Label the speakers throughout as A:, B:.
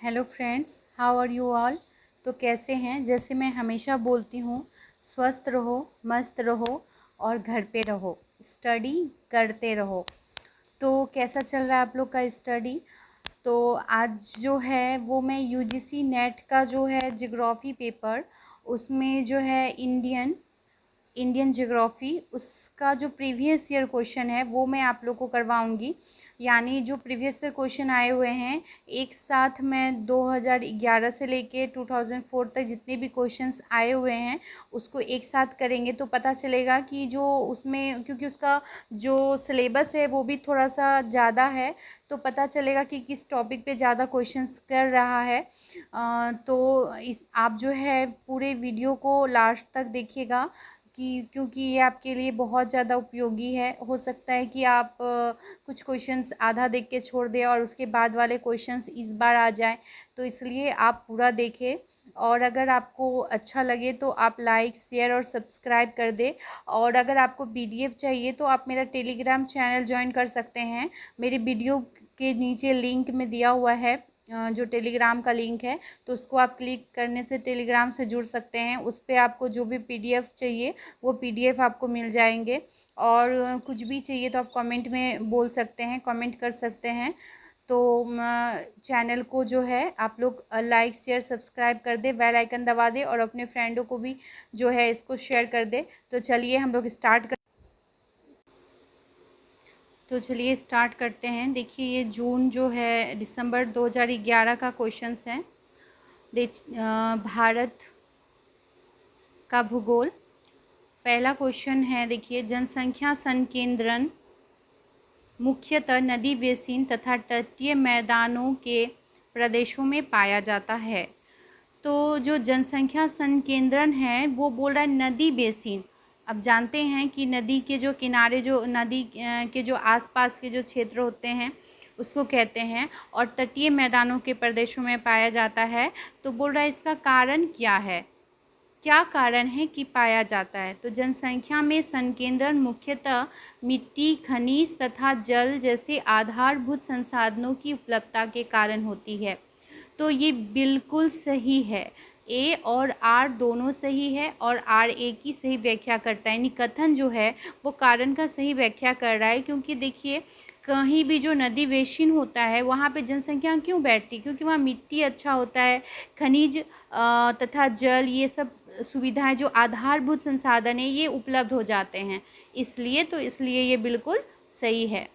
A: Hello friends, how are you all. तो कैसे हैं। जैसे मैं हमेशा बोलती हूँ, स्वस्थ रहो, मस्त रहो और घर पे रहो, स्टडी करते रहो। तो कैसा चल रहा है आप लोग का स्टडी। तो आज जो है वो मैं यूजीसी नेट का जो है जियोग्राफी पेपर, उसमें जो है इंडियन ज्योग्राफी, उसका जो प्रीवियस ईयर क्वेश्चन है वो मैं आप लोग को करवाऊंगी। यानी जो प्रीवियस ईयर क्वेश्चन आए हुए हैं, एक साथ मैं 2011 से लेके 2004 तक जितने भी क्वेश्चंस आए हुए हैं उसको एक साथ करेंगे तो पता चलेगा कि जो उसमें, क्योंकि उसका जो सिलेबस है वो भी थोड़ा सा ज़्यादा है, तो पता चलेगा कि किस टॉपिक पे ज़्यादा क्वेश्चंस कर रहा है। तो इस आप जो है पूरे वीडियो को लास्ट तक देखिएगा, क्योंकि ये आपके लिए बहुत ज़्यादा उपयोगी है। हो सकता है कि आप कुछ क्वेश्चंस आधा देख के छोड़ दें और उसके बाद वाले क्वेश्चंस इस बार आ जाएं, तो इसलिए आप पूरा देखें। और अगर आपको अच्छा लगे तो आप लाइक, शेयर और सब्सक्राइब कर दें। और अगर आपको पीडीएफ चाहिए तो आप मेरा टेलीग्राम चैनल ज्वाइन कर सकते हैं। मेरे वीडियो के नीचे लिंक में दिया हुआ है, जो टेलीग्राम का लिंक है, तो उसको आप क्लिक करने से टेलीग्राम से जुड़ सकते हैं। उस पर आपको जो भी पीडीएफ चाहिए वो पीडीएफ आपको मिल जाएंगे। और कुछ भी चाहिए तो आप कमेंट में बोल सकते हैं, कमेंट कर सकते हैं। तो चैनल को जो है आप लोग लाइक, शेयर, सब्सक्राइब कर दे, बेल आइकन दबा दे और अपने फ्रेंडों को भी जो है इसको शेयर कर दे। तो चलिए हम लोग स्टार्ट करते हैं। देखिए, ये जून जो है दिसंबर 2011 का क्वेश्चंस है। भारत का भूगोल। पहला क्वेश्चन है, देखिए, जनसंख्या संकेंद्रण मुख्यतः नदी बेसिन तथा तटीय मैदानों के प्रदेशों में पाया जाता है। तो जो जनसंख्या संकेंद्रण है वो बोल रहा है नदी बेसिन। अब जानते हैं कि नदी के जो किनारे, जो नदी के जो आसपास के जो क्षेत्र होते हैं उसको कहते हैं, और तटीय मैदानों के प्रदेशों में पाया जाता है। तो बोल रहा है इसका कारण क्या है, क्या कारण है कि पाया जाता है। तो जनसंख्या में संकेंद्रण मुख्यतः मिट्टी, खनिज तथा जल जैसे आधारभूत संसाधनों की उपलब्धता के कारण होती है। तो ये बिल्कुल सही है। ए और आर दोनों सही है और आर ए की सही व्याख्या करता है, यानी कथन जो है वो कारण का सही व्याख्या कर रहा है। क्योंकि देखिए, कहीं भी जो नदी बेसिन होता है वहाँ पे जनसंख्या क्यों बैठती, क्योंकि वहाँ मिट्टी अच्छा होता है, खनिज तथा जल, ये सब सुविधाएं जो आधारभूत संसाधन है ये उपलब्ध हो जाते हैं, इसलिए ये बिल्कुल सही है।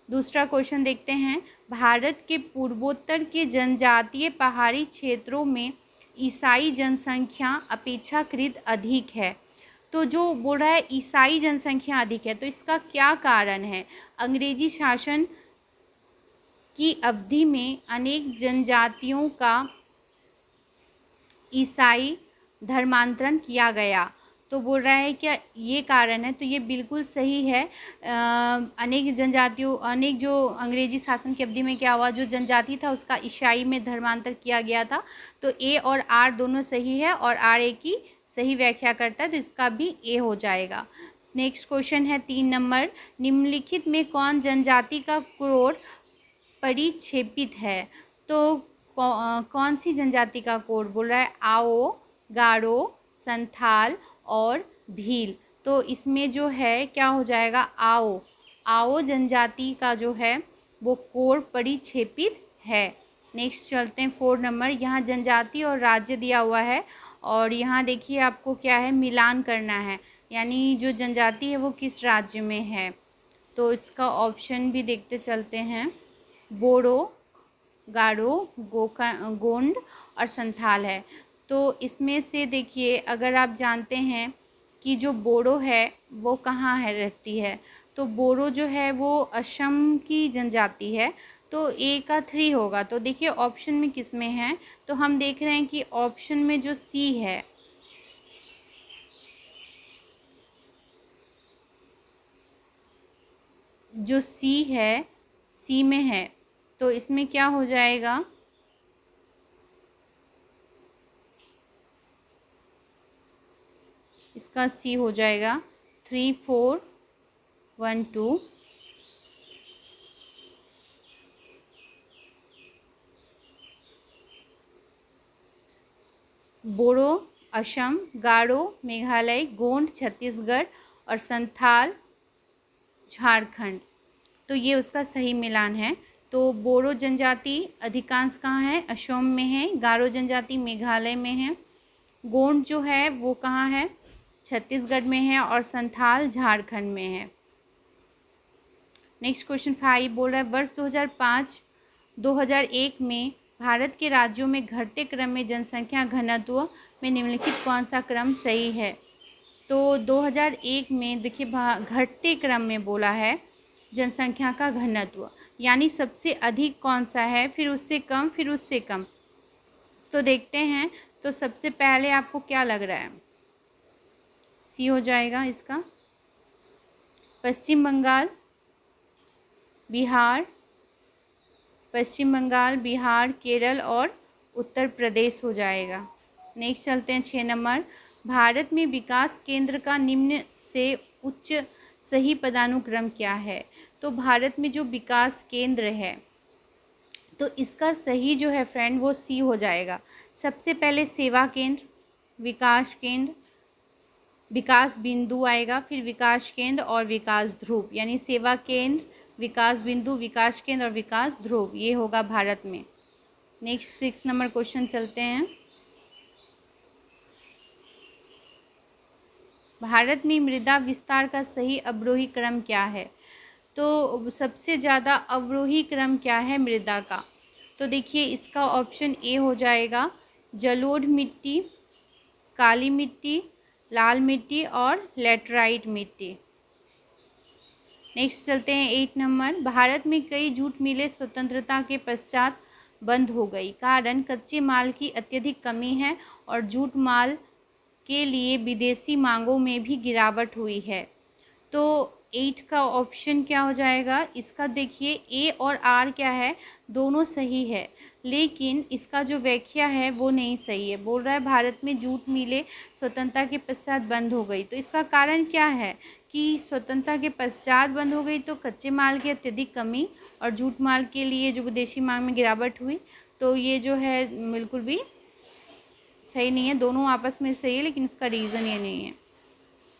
A: दूसरा क्वेश्चन देखते हैं। भारत के पूर्वोत्तर के जनजातीय पहाड़ी क्षेत्रों में ईसाई जनसंख्या अपेक्षाकृत अधिक है। तो जो बोल रहा है ईसाई जनसंख्या अधिक है, तो इसका क्या कारण है। अंग्रेजी शासन की अवधि में अनेक जनजातियों का ईसाई धर्मांतरण किया गया। तो बोल रहा है क्या ये कारण है, तो ये बिल्कुल सही है। अनेक जो अंग्रेजी शासन की अवधि में क्या हुआ, जो जनजाति था उसका ईसाई में धर्मांतर किया गया था। तो ए और आर दोनों सही है और आर ए की सही व्याख्या करता है, तो इसका भी ए हो जाएगा। नेक्स्ट क्वेश्चन है 3 नंबर। निम्नलिखित में कौन जनजाति का कोड परिक्षेपित है। तो कौन सी जनजाति का कोड बोल रहा है। आओ, गारो, संथाल और भील। तो इसमें जो है क्या हो जाएगा, आओ। आओ जनजाति का जो है वो कोड परिक्षेपित है। नेक्स्ट चलते हैं 4 नंबर। यहाँ जनजाति और राज्य दिया हुआ है और यहाँ देखिए आपको क्या है, मिलान करना है, यानी जो जनजाति है वो किस राज्य में है। तो इसका ऑप्शन भी देखते चलते हैं। बोडो, गारो, गोंड और संथाल है। तो इसमें से देखिए, अगर आप जानते हैं कि जो बोडो है वो कहाँ है रहती है, तो बोडो जो है वो असम की जनजाति है। तो ए का 3 होगा। तो देखिए ऑप्शन में किस में है, तो हम देख रहे हैं कि ऑप्शन में जो सी है, जो सी है, सी में है। तो इसमें क्या हो जाएगा, इसका सी हो जाएगा 3412। बोरो असम, गारो मेघालय, गोंड छत्तीसगढ़ और संथाल झारखंड। तो ये उसका सही मिलान है। तो बोरो जनजाति अधिकांश कहाँ है? असम में है। गारो जनजाति मेघालय में है। गोंड जो है वो कहाँ है? छत्तीसगढ़ में है। और संथाल झारखंड में है। नेक्स्ट क्वेश्चन 5 बोल रहा है वर्ष 2005-2001 में भारत के राज्यों में घटते क्रम में जनसंख्या घनत्व में निम्नलिखित कौन सा क्रम सही है? तो 2001 में देखिए घटते क्रम में बोला है जनसंख्या का घनत्व, यानी सबसे अधिक कौन सा है, फिर उससे कम, फिर उससे कम। तो देखते हैं। तो सबसे पहले आपको क्या लग रहा है? सी हो जाएगा इसका। पश्चिम बंगाल, बिहार, पश्चिम बंगाल, बिहार, केरल और उत्तर प्रदेश हो जाएगा। नेक्स्ट चलते हैं 6 नंबर। भारत में विकास केंद्र का निम्न से उच्च सही पदानुक्रम क्या है? तो भारत में जो विकास केंद्र है तो इसका सही जो है फ्रेंड वो सी हो जाएगा। सबसे पहले सेवा केंद्र, विकास केंद्र, विकास बिंदु आएगा, फिर विकास केंद्र और विकास ध्रुव, यानी सेवा केंद्र, विकास बिंदु, विकास केंद्र और विकास ध्रुव, ये होगा भारत में। नेक्स्ट 6 नंबर क्वेश्चन चलते हैं। भारत में मृदा विस्तार का सही अवरोही क्रम क्या है? तो सबसे ज़्यादा अवरोही क्रम क्या है मृदा का? तो देखिए इसका ऑप्शन ए हो जाएगा जलोढ़ मिट्टी, काली मिट्टी, लाल मिट्टी और लैटराइट मिट्टी। नेक्स्ट चलते हैं 8 नंबर। भारत में कई जूट मिलें स्वतंत्रता के पश्चात बंद हो गई, कारण कच्चे माल की अत्यधिक कमी है और जूट माल के लिए विदेशी मांगों में भी गिरावट हुई है। तो 8 का ऑप्शन क्या हो जाएगा? इसका देखिए ए और आर क्या है, दोनों सही है, लेकिन इसका जो व्याख्या है वो नहीं सही है। बोल रहा है भारत में जूट मिलें स्वतंत्रता के पश्चात बंद हो गई। तो इसका कारण क्या है कि स्वतंत्रता के पश्चात बंद हो गई? तो कच्चे माल की अत्यधिक कमी और जूट माल के लिए जो विदेशी मांग में गिरावट हुई। तो ये जो है बिल्कुल भी सही नहीं है, दोनों आपस में सही है लेकिन इसका रीज़न ये नहीं है।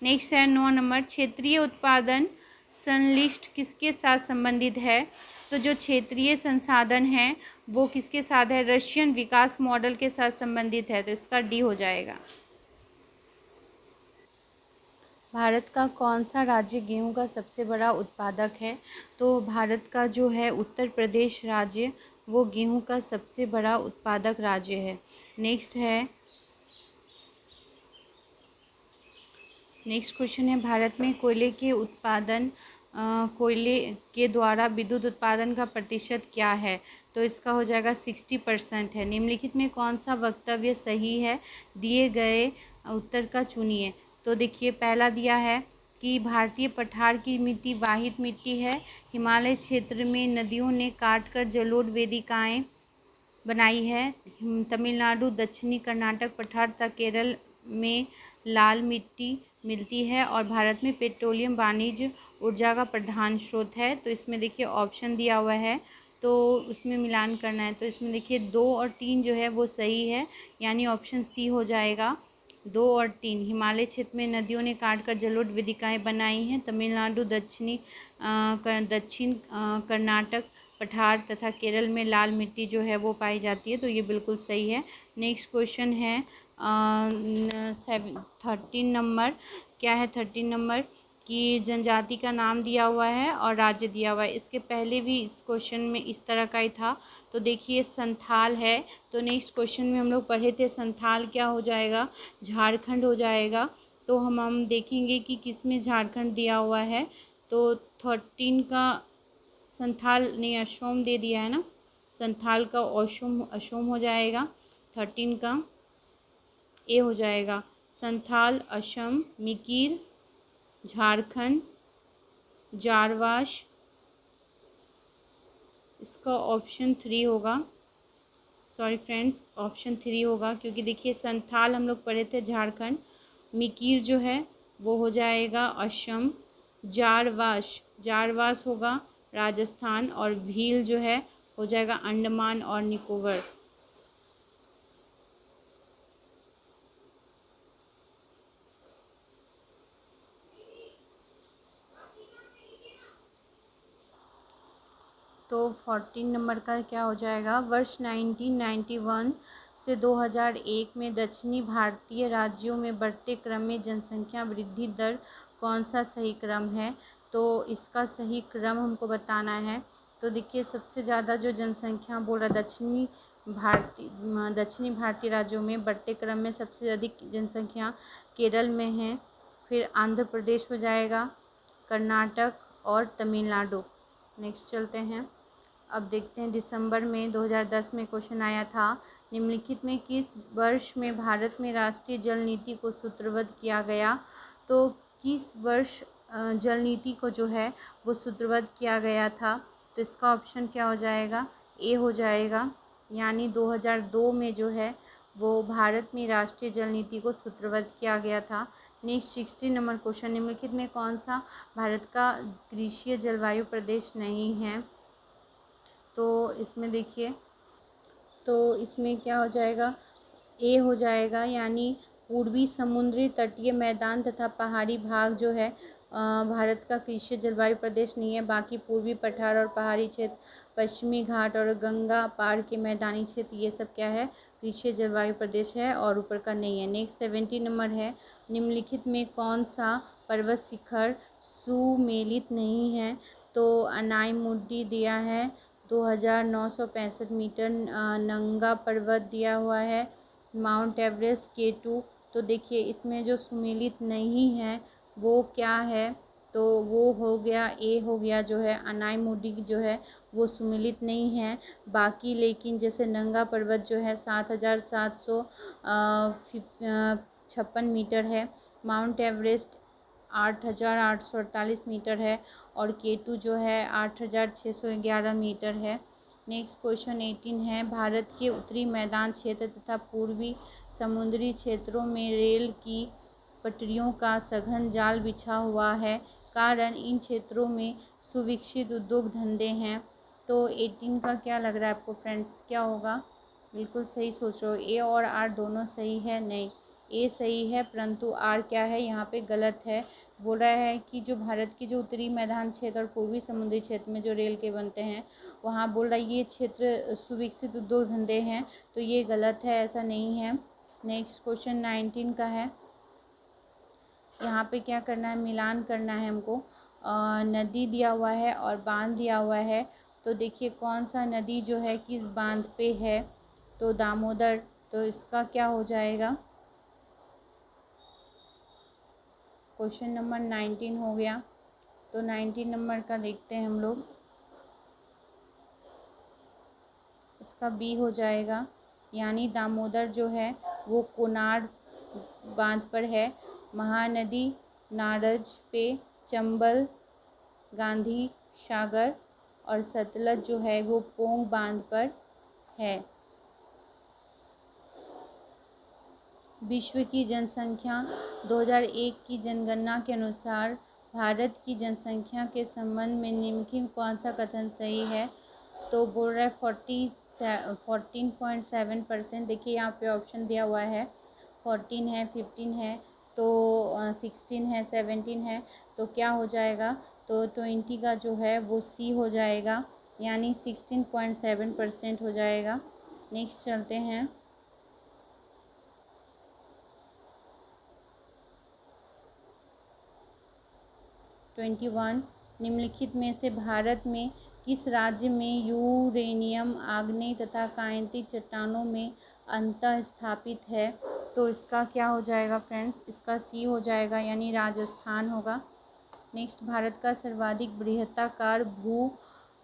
A: नेक्स्ट है 9 नंबर। क्षेत्रीय उत्पादन संश्लिष्ट किसके साथ संबंधित है? तो जो क्षेत्रीय संसाधन है वो किसके साथ है? रशियन विकास मॉडल के साथ संबंधित है। तो इसका डी हो जाएगा। भारत का कौन सा राज्य गेहूं का सबसे बड़ा उत्पादक है? तो भारत का जो है उत्तर प्रदेश राज्य वो गेहूं का सबसे बड़ा उत्पादक राज्य है। नेक्स्ट क्वेश्चन है भारत में कोयले के उत्पादन कोयले के द्वारा विद्युत उत्पादन का प्रतिशत क्या है? तो इसका हो जाएगा 60% है। निम्नलिखित में कौन सा वक्तव्य सही है? दिए गए उत्तर का चुनिए। तो देखिए पहला दिया है कि भारतीय पठार की मिट्टी वाहित मिट्टी है। हिमालय क्षेत्र में नदियों ने काटकर जलोढ़ वेदिकाएं बनाई है। तमिलनाडु, दक्षिणी कर्नाटक पठार तथा केरल में लाल मिट्टी मिलती है और भारत में पेट्रोलियम वाणिज्य ऊर्जा का प्रधान स्रोत है। तो इसमें देखिए ऑप्शन दिया हुआ है तो उसमें मिलान करना है। तो इसमें देखिए 2 और 3 जो है वो सही है, यानी ऑप्शन सी हो जाएगा। 2 और 3 हिमालय क्षेत्र में नदियों ने काटकर जलोढ़ वेदिकाएं बनाई हैं। तमिलनाडु, दक्षिण कर्नाटक पठार तथा केरल में लाल मिट्टी जो है वो पाई जाती है। तो ये बिल्कुल सही है। नेक्स्ट क्वेश्चन है 13 नंबर। क्या है 13 नंबर कि जनजाति का नाम दिया हुआ है और राज्य दिया हुआ है। इसके पहले भी इस क्वेश्चन में इस तरह का ही था। तो देखिए संथाल है। तो नेक्स्ट क्वेश्चन में हम लोग पढ़े थे संथाल क्या हो जाएगा? झारखंड हो जाएगा। तो हम देखेंगे कि किस में झारखंड दिया हुआ है। तो 13 का संथाल ने असम दे दिया है ना, संथाल का असम हो जाएगा। 13 का ए हो जाएगा संथाल, असम, मिकिर, झारखंड, जारवाश। इसका ऑप्शन 3 होगा। सॉरी फ्रेंड्स, ऑप्शन 3 होगा क्योंकि देखिए संथाल हम लोग पढ़े थे झारखंड, मिकिर जो है वो हो जाएगा असम, जारवाश होगा राजस्थान और भील जो है हो जाएगा अंडमान और निकोबार। तो 14 नंबर का क्या हो जाएगा, वर्ष 1991 से 2001 में दक्षिणी भारतीय राज्यों में बढ़ते क्रम में जनसंख्या वृद्धि दर कौन सा सही क्रम है। तो इसका सही क्रम हमको बताना है। तो देखिए सबसे ज़्यादा जो जनसंख्या बोल रहा दक्षिणी भारतीय राज्यों में बढ़ते क्रम में सबसे अधिक जनसंख्या केरल में है, फिर आंध्र प्रदेश हो जाएगा, कर्नाटक और तमिलनाडु। नेक्स्ट चलते हैं। अब देखते हैं दिसंबर में 2010 में क्वेश्चन आया था, निम्नलिखित में किस वर्ष में भारत में राष्ट्रीय जल नीति को सूत्रबद्ध किया गया। तो किस वर्ष जल नीति को जो है वो सूत्रबद्ध किया गया था। तो इसका ऑप्शन क्या हो जाएगा, ए हो जाएगा, यानी 2002 में जो है वो भारत में राष्ट्रीय जल नीति को सूत्रबद्ध किया गया था। नेक्स्ट 16 नंबर क्वेश्चन, निम्नलिखित में कौन सा भारत का ग्रीष्मीय जलवायु प्रदेश नहीं है। तो इसमें देखिए, तो इसमें क्या हो जाएगा, ए हो जाएगा, यानी पूर्वी समुद्री तटीय मैदान तथा पहाड़ी भाग जो है भारत का ग्रीष्मीय जलवायु प्रदेश नहीं है। बाकी पूर्वी पठार और पहाड़ी क्षेत्र, पश्चिमी घाट और गंगा पार के मैदानी क्षेत्र, ये सब क्या है, ग्रीष्मीय जलवायु प्रदेश है और ऊपर का नहीं है। नेक्स्ट 70 नंबर है, निम्नलिखित में कौन सा पर्वत शिखर सुमेलित नहीं है। तो अनाईमुड्डी दिया है 2965 मीटर, नंगा पर्वत दिया हुआ है, माउंट एवरेस्ट K2। तो देखिए इसमें जो सुमेलित नहीं है वो क्या है, तो वो हो गया, ए हो गया जो है अनाईमुड्डी जो है वो सुमेलित नहीं है। बाकी लेकिन जैसे नंगा पर्वत जो है 7756 मीटर है, माउंट एवरेस्ट 8848 मीटर है और K2 जो है 8611 मीटर है। नेक्स्ट क्वेश्चन 18 है, भारत के उत्तरी मैदान क्षेत्र तथा पूर्वी समुद्री क्षेत्रों में रेल की पटरियों का सघन जाल बिछा हुआ है, कारण इन क्षेत्रों में सुविकसित उद्योग धंधे हैं। तो 18 का क्या लग रहा है आपको फ्रेंड्स, क्या होगा। बिल्कुल सही सोच रहे हो, ए और आर दोनों सही है। नहीं, ए सही है परंतु आर क्या है यहाँ पे गलत है। बोल रहा है कि जो भारत के जो उत्तरी मैदान क्षेत्र और पूर्वी समुद्री क्षेत्र में जो रेल के बनते हैं वहाँ बोल रहा है ये क्षेत्र सुविकसित उद्योग धंधे हैं, तो ये गलत है, ऐसा नहीं है। नेक्स्ट क्वेश्चन 19 का है, यहाँ पे क्या करना है, मिलान करना है हमको। नदी दिया हुआ है और बांध दिया हुआ है। तो देखिए कौन सा नदी जो है किस बांध पे है, तो दामोदर। तो इसका क्या हो जाएगा, क्वेश्चन नंबर 19 हो गया। तो 19 नंबर का देखते हैं हम लोग, इसका बी हो जाएगा, यानी दामोदर जो है वो कोनार बांध पर है। महानदी नारज पे, चंबल, गांधी सागर और सतलज जो है वो पोंग बांध पर है। विश्व की जनसंख्या 2001 की जनगणना के अनुसार भारत की जनसंख्या के संबंध में निम्नलिखित कौन सा कथन सही है। तो बोल रहा है 14.7%। देखिए यहाँ पे ऑप्शन दिया हुआ है, 14 है, 15 है, तो 16 है, 17 है। तो क्या हो जाएगा, तो 20 का जो है वो सी हो जाएगा, यानी 16.7% हो जाएगा। नेक्स्ट चलते हैं। 21, निम्नलिखित में से भारत में किस राज्य में यूरेनियम आग्नेय तथा कांति चट्टानों में अंतः स्थापित है। तो इसका क्या हो जाएगा फ्रेंड्स, इसका सी हो जाएगा, यानी राजस्थान होगा। नेक्स्ट, भारत का सर्वाधिक बृहदाकार भू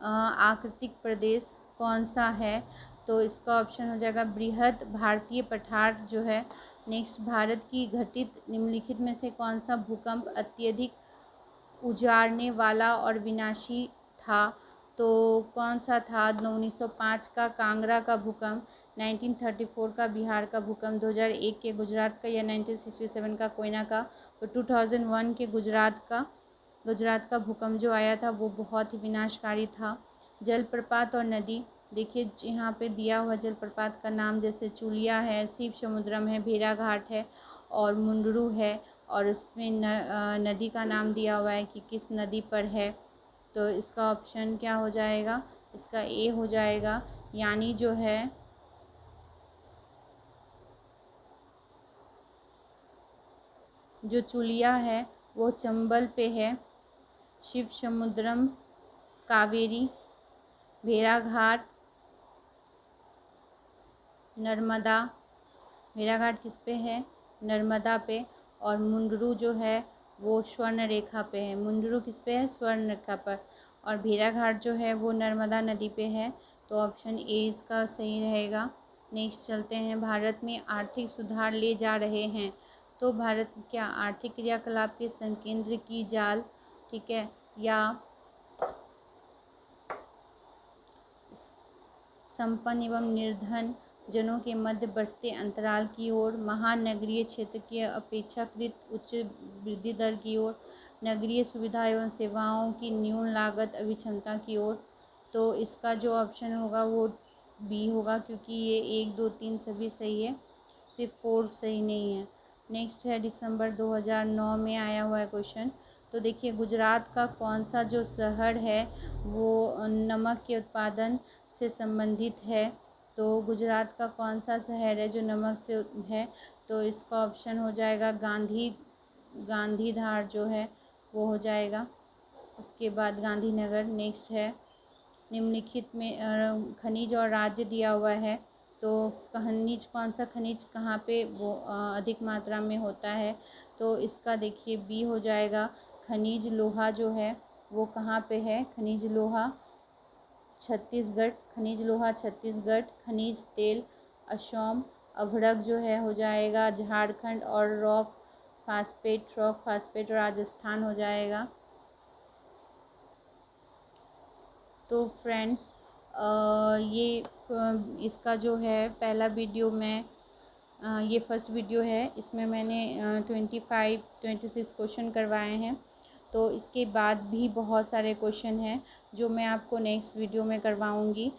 A: आकृतिक प्रदेश कौन सा है। तो इसका ऑप्शन हो जाएगा बृहद भारतीय पठार जो है। नेक्स्ट, भारत की घटित निम्नलिखित में से कौन सा भूकंप अत्यधिक उजाड़ने वाला और विनाशी था। तो कौन सा था, 1905 का कांगड़ा का भूकंप, 1934 का बिहार का भूकंप, 2001 के गुजरात का, या 1967 का कोयना का। तो 2001 के गुजरात का भूकंप जो आया था वो बहुत ही विनाशकारी था। जलप्रपात और नदी, देखिए यहाँ पे दिया हुआ जलप्रपात का नाम जैसे चुलिया है, शिव समुद्रम है, भेड़ाघाट है और मुंडरू है, और उसमें नदी का नाम दिया हुआ है कि किस नदी पर है। तो इसका ऑप्शन क्या हो जाएगा, इसका ए हो जाएगा। यानी जो है जो चुलिया है वो चंबल पे है। शिव समुद्रम, कावेरी, भेड़ाघाट, नर्मदा। भेड़ाघाट किस पे है? नर्मदा पे। और मुंडरू जो है वो स्वर्ण रेखा पे है। मुंडरू किस पे है? स्वर्ण रेखा पर। और भेड़ाघाट जो है वो नर्मदा नदी पे है। तो ऑप्शन ए इसका सही रहेगा। नेक्स्ट चलते हैं, भारत में आर्थिक सुधार ले जा रहे हैं। तो भारत क्या आर्थिक क्रियाकलाप के संकेंद्र की जाल, ठीक है, या संपन्न एवं निर्धन जनों के मध्य बढ़ते अंतराल की ओर, महानगरीय क्षेत्र की अपेक्षाकृत उच्च वृद्धि दर की ओर, नगरीय सुविधा एवं सेवाओं की न्यून लागत अभिक्षमता की ओर। तो इसका जो ऑप्शन होगा वो बी होगा, क्योंकि ये 1, 2, 3 सभी सही है, सिर्फ 4 सही नहीं है। नेक्स्ट है दिसंबर 2009 में आया हुआ है क्वेश्चन। तो देखिए, गुजरात का कौन सा जो शहर है वो नमक के उत्पादन से संबंधित है। तो गुजरात का कौन सा शहर है जो नमक से है? तो इसका ऑप्शन हो जाएगा गांधीधार जो है वो हो जाएगा। उसके बाद गांधीनगर। नेक्स्ट है, निम्नलिखित में खनिज और राज्य दिया हुआ है। तो खनिज, कौन सा खनिज कहाँ पे वो अधिक मात्रा में होता है? तो इसका देखिए बी हो जाएगा। खनिज लोहा जो है वो कहाँ पे है? खनिज लोहा छत्तीसगढ़। खनिज लोहा छत्तीसगढ़। खनिज तेल असम। अभ्रक जो है हो जाएगा झारखंड। और रॉक फास्फेट राजस्थान हो जाएगा। तो फ्रेंड्स, इसका जो है पहला वीडियो में ये फर्स्ट वीडियो है, इसमें मैंने 26 क्वेश्चन करवाए हैं। तो इसके बाद भी बहुत सारे क्वेश्चन हैं जो मैं आपको नेक्स्ट वीडियो में करवाऊँगी।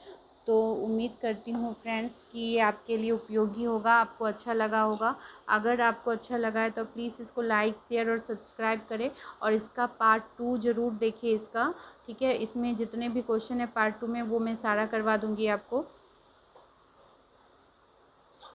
A: तो उम्मीद करती हूँ फ्रेंड्स कि ये आपके लिए उपयोगी होगा, आपको अच्छा लगा होगा। अगर आपको अच्छा लगा है तो प्लीज़ इसको लाइक, शेयर और सब्सक्राइब करें। और इसका पार्ट 2 ज़रूर देखिए इसका, ठीक है। इसमें जितने भी क्वेश्चन है पार्ट 2 में वो मैं सारा करवा दूँगी आपको।